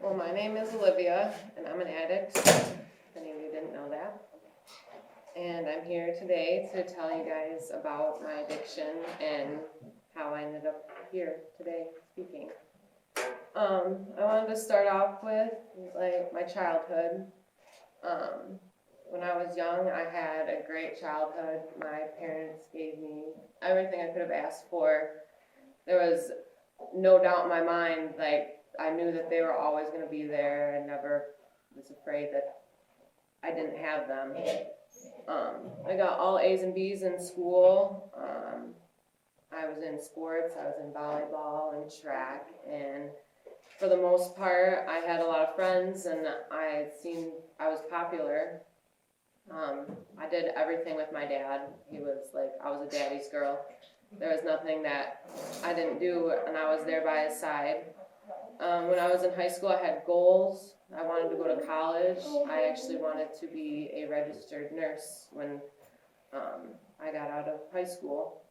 Well, my name is Olivia, and I'm an addict, if any of you didn't know that. And I'm here today to tell you guys about my addiction and how I ended up here today speaking. I wanted to start off with, my childhood. When I was young, I had a great childhood. My parents gave me everything I could have asked for. There was no doubt in my mind, I knew that they were always going to be there. I never was afraid that I didn't have them. I got all A's and B's in school. I was in sports. I was in volleyball and track, and for the most part, I had a lot of friends, and I was popular. I did everything with my dad. I was a daddy's girl. There was nothing that I didn't do, and I was there by his side. When I was in high school, I had goals. I wanted to go to college. I actually wanted to be a registered nurse when I got out of high school.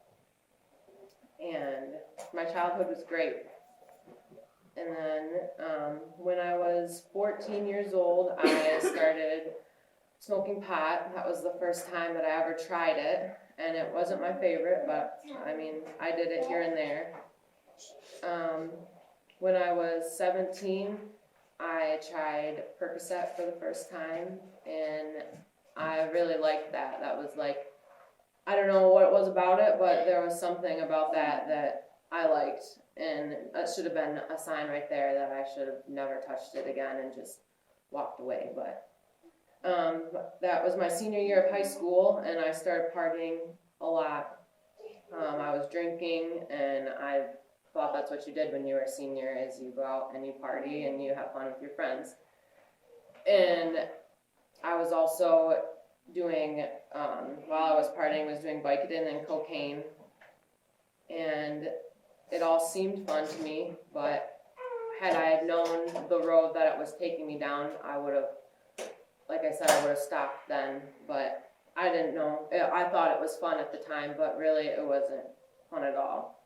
And my childhood was great. And then when I was 14 years old, I started smoking pot. That was the first time that I ever tried it. And it wasn't my favorite, but I did it here and there. When I was 17, I tried Percocet for the first time, and I really liked that. That was I don't know what it was about it, but there was something about that I liked, and that should have been a sign right there that I should have never touched it again and just walked away. But that was my senior year of high school, and I started partying a lot. I was drinking, and I thought that's what you did when you were a senior, is you go out and you party and you have fun with your friends. And I was also doing, while I was partying, was doing Vicodin and cocaine. And it all seemed fun to me, but had I known the road that it was taking me down, I would have, like I said, I would have stopped then. But I didn't know. I thought it was fun at the time, but really it wasn't fun at all.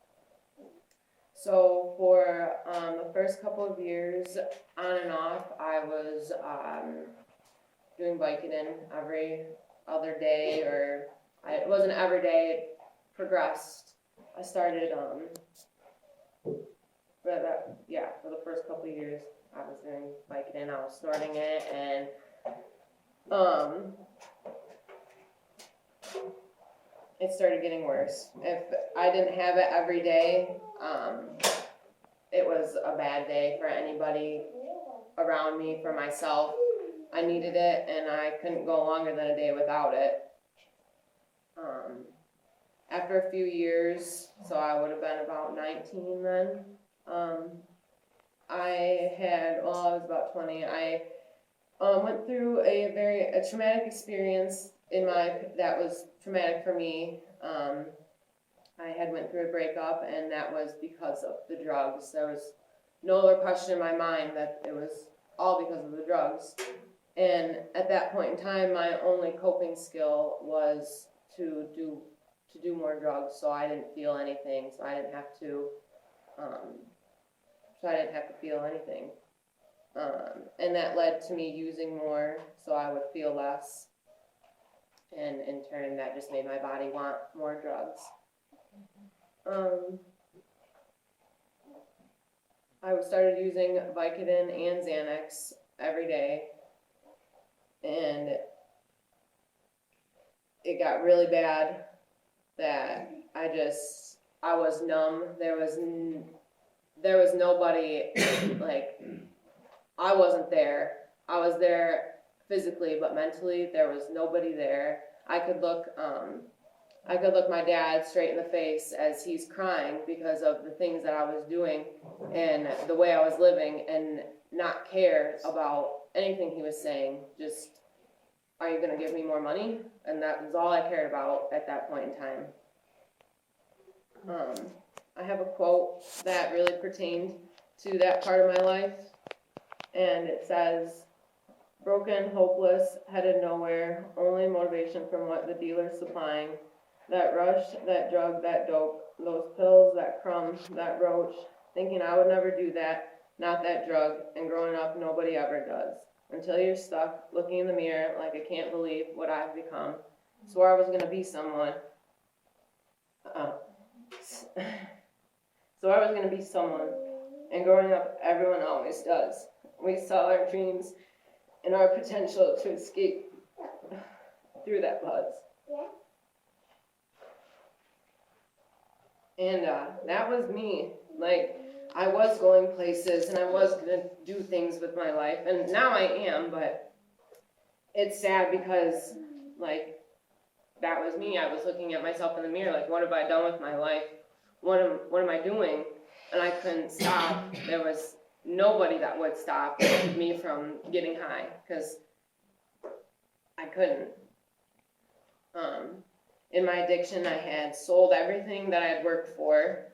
So for the first couple of years, on and off, I was doing Vicodin every other day, it wasn't every day, it progressed. I started, for the first couple of years, I was doing Vicodin, I was snorting it, and it started getting worse. If I didn't have it every day, it was a bad day for anybody around me, for myself. I needed it, and I couldn't go longer than a day without it. After a few years, so I would have been about 19 then, I was about 20. I went through a traumatic experience that was traumatic for me. I had went through a breakup, and that was because of the drugs. There was no other question in my mind that it was all because of the drugs. And at that point in time, my only coping skill was to do more drugs, so I didn't feel anything, so I didn't have to feel anything. And that led to me using more, so I would feel less. And in turn, that just made my body want more drugs. I started using Vicodin and Xanax every day, and it got really bad that I was numb. There was nobody, I wasn't there. I was there physically, but mentally there was nobody there. I could look my dad straight in the face as he's crying because of the things that I was doing and the way I was living, and not care about anything he was saying. Just, are you going to give me more money? And that was all I cared about at that point in time. I have a quote that really pertained to that part of my life, and it says, "Broken, hopeless, headed nowhere, only motivation from what the dealer's supplying. That rush, that drug, that dope, those pills, that crumb, that roach, thinking I would never do that, not that drug, and growing up, nobody ever does. Until you're stuck looking in the mirror like, I can't believe what I've become. Swore I was going to be someone. Swore I was going to be someone. And growing up, everyone always does. We saw our dreams and our potential to escape through that buzz. And that was me. Like, I was going places and I was going to do things with my life. And now I am, but it's sad because, like, that was me. I was looking at myself in the mirror, like, what have I done with my life? What am I doing? And I couldn't stop. There was nobody that would stop me from getting high, because I couldn't. In my addiction, I had sold everything that I had worked for,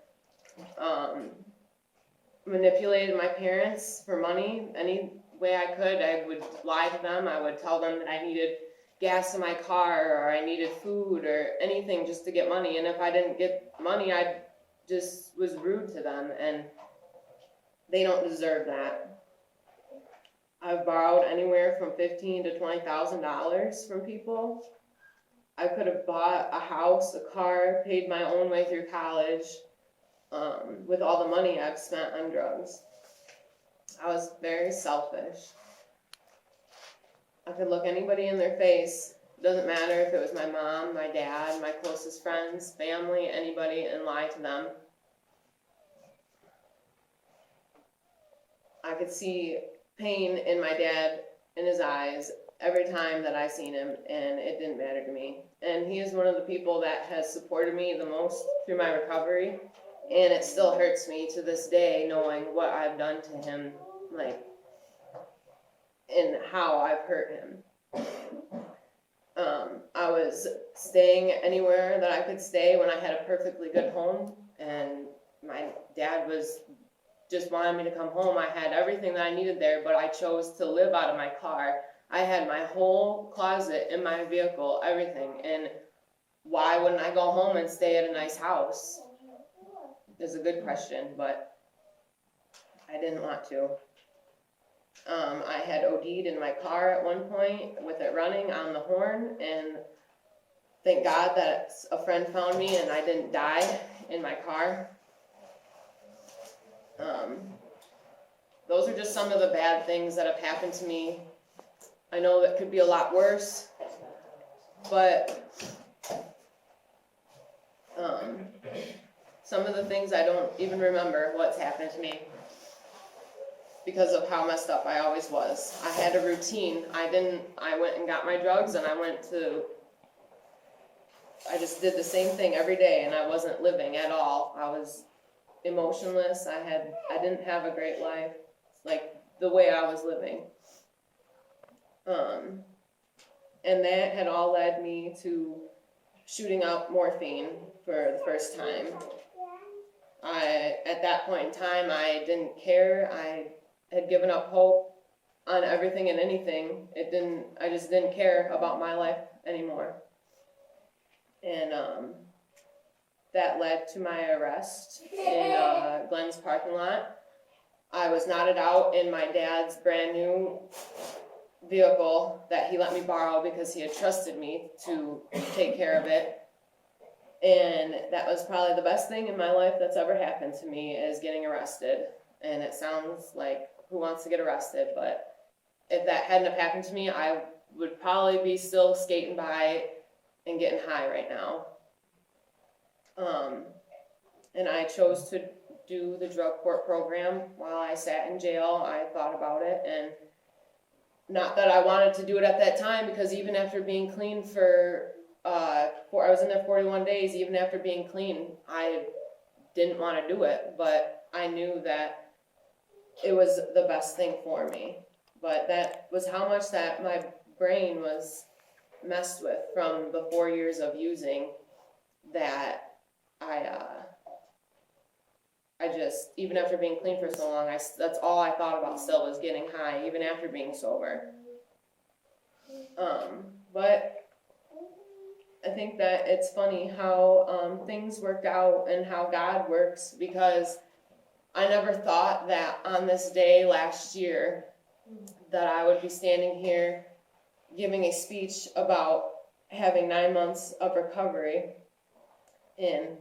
manipulated my parents for money any way I could. I would lie to them. I would tell them that I needed gas in my car, or I needed food, or anything just to get money. And if I didn't get money, I just was rude to them, and they don't deserve that. I've borrowed anywhere from $15,000 to $20,000 from people. I could have bought a house, a car, paid my own way through college, with all the money I've spent on drugs. I was very selfish. I could look anybody in their face, doesn't matter if it was my mom, my dad, my closest friends, family, anybody, and lie to them. I could see pain in my dad in his eyes every time that I seen him, and it didn't matter to me. And he is one of the people that has supported me the most through my recovery, and it still hurts me to this day knowing what I've done to him, like, and how I've hurt him. I was staying anywhere that I could stay when I had a perfectly good home, and my dad was just wanted me to come home. I had everything that I needed there, but I chose to live out of my car. I had my whole closet in my vehicle, everything, and why wouldn't I go home and stay at a nice house? Is a good question, but I didn't want to. I had OD'd in my car at one point with it running on the horn, and thank God that a friend found me and I didn't die in my car. Those are just some of the bad things that have happened to me. I know that could be a lot worse, but some of the things I don't even remember what's happened to me because of how messed up I always was. I had a routine. I went and got my drugs, and I just did the same thing every day, and I wasn't living at all. I was emotionless. I didn't have a great life, like the way I was living. And that had all led me to shooting up morphine for the first time. At that point in time, I didn't care. I had given up hope on everything and anything. I just didn't care about my life anymore. And that led to my arrest in Glenn's parking lot. I was knotted out in my dad's brand new vehicle that he let me borrow because he had trusted me to take care of it. And that was probably the best thing in my life that's ever happened to me, is getting arrested. And it sounds like, who wants to get arrested? But if that hadn't have happened to me, I would probably be still skating by and getting high right now. And I chose to do the drug court program while I sat in jail. I thought about it, and not that I wanted to do it at that time, because even after being clean I was in there 41 days, even after being clean, I didn't want to do it, but I knew that it was the best thing for me. But that was how much that my brain was messed with from the 4 years of using, that I just, even after being clean for so long, that's all I thought about still, was getting high, even after being sober. But I think that it's funny how things work out and how God works, because I never thought that on this day last year that I would be standing here giving a speech about having 9 months of recovery, and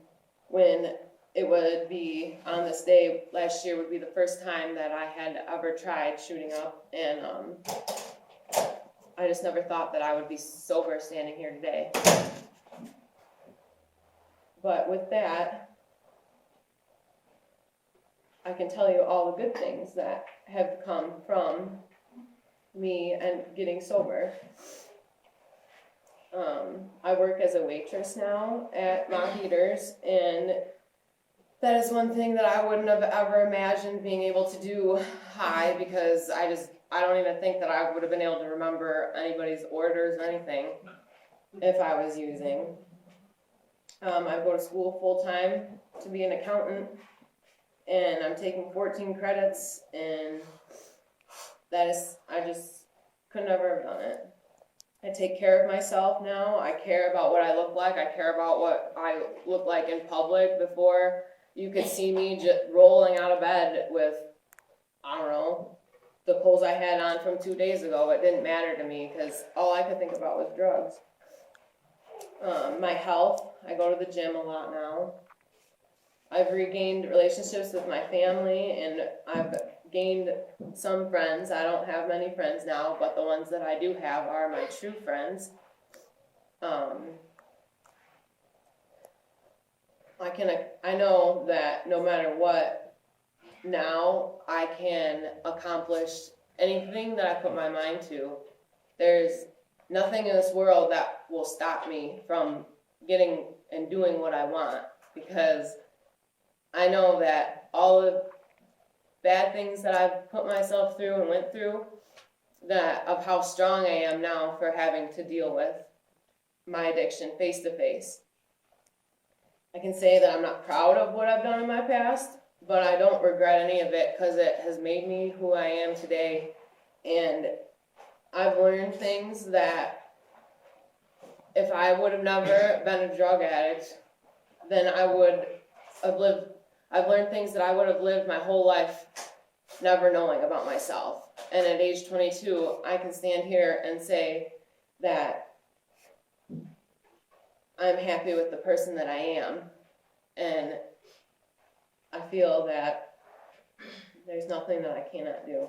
when it would be on this day last year would be the first time that I had ever tried shooting up, and I just never thought that I would be sober standing here today. But with that, I can tell you all the good things that have come from me and getting sober. I work as a waitress now at Mott Eaters, and that is one thing that I wouldn't have ever imagined being able to do high, because I don't even think that I would have been able to remember anybody's orders or anything if I was using. I go to school full time to be an accountant, and I'm taking 14 credits, and I just could never have done it. I take care of myself now. I care about what I look like. I care about what I look like in public. Before, you could see me just rolling out of bed with, I don't know, the clothes I had on from 2 days ago. It didn't matter to me because all I could think about was drugs. My health, I go to the gym a lot now. I've regained relationships with my family, and I've gained some friends. I don't have many friends now, but the ones that I do have are my true friends. I know that no matter what, now I can accomplish anything that I put my mind to. There's nothing in this world that will stop me from getting and doing what I want, because I know that all the bad things that I've put myself through and went through, that of how strong I am now for having to deal with my addiction face to face. I can say that I'm not proud of what I've done in my past, but I don't regret any of it, because it has made me who I am today. And I've learned things that if I would have never been a drug addict, then I would have lived. I've learned things that I would have lived my whole life never knowing about myself. And at age 22, I can stand here and say that I'm happy with the person that I am. And I feel that there's nothing that I cannot do.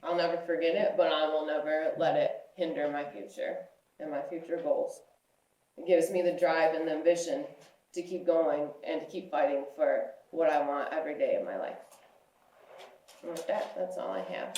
I'll never forget it, but I will never let it hinder my future and my future goals. It gives me the drive and the ambition to keep going and to keep fighting for what I want every day of my life. And with that, that's all I have.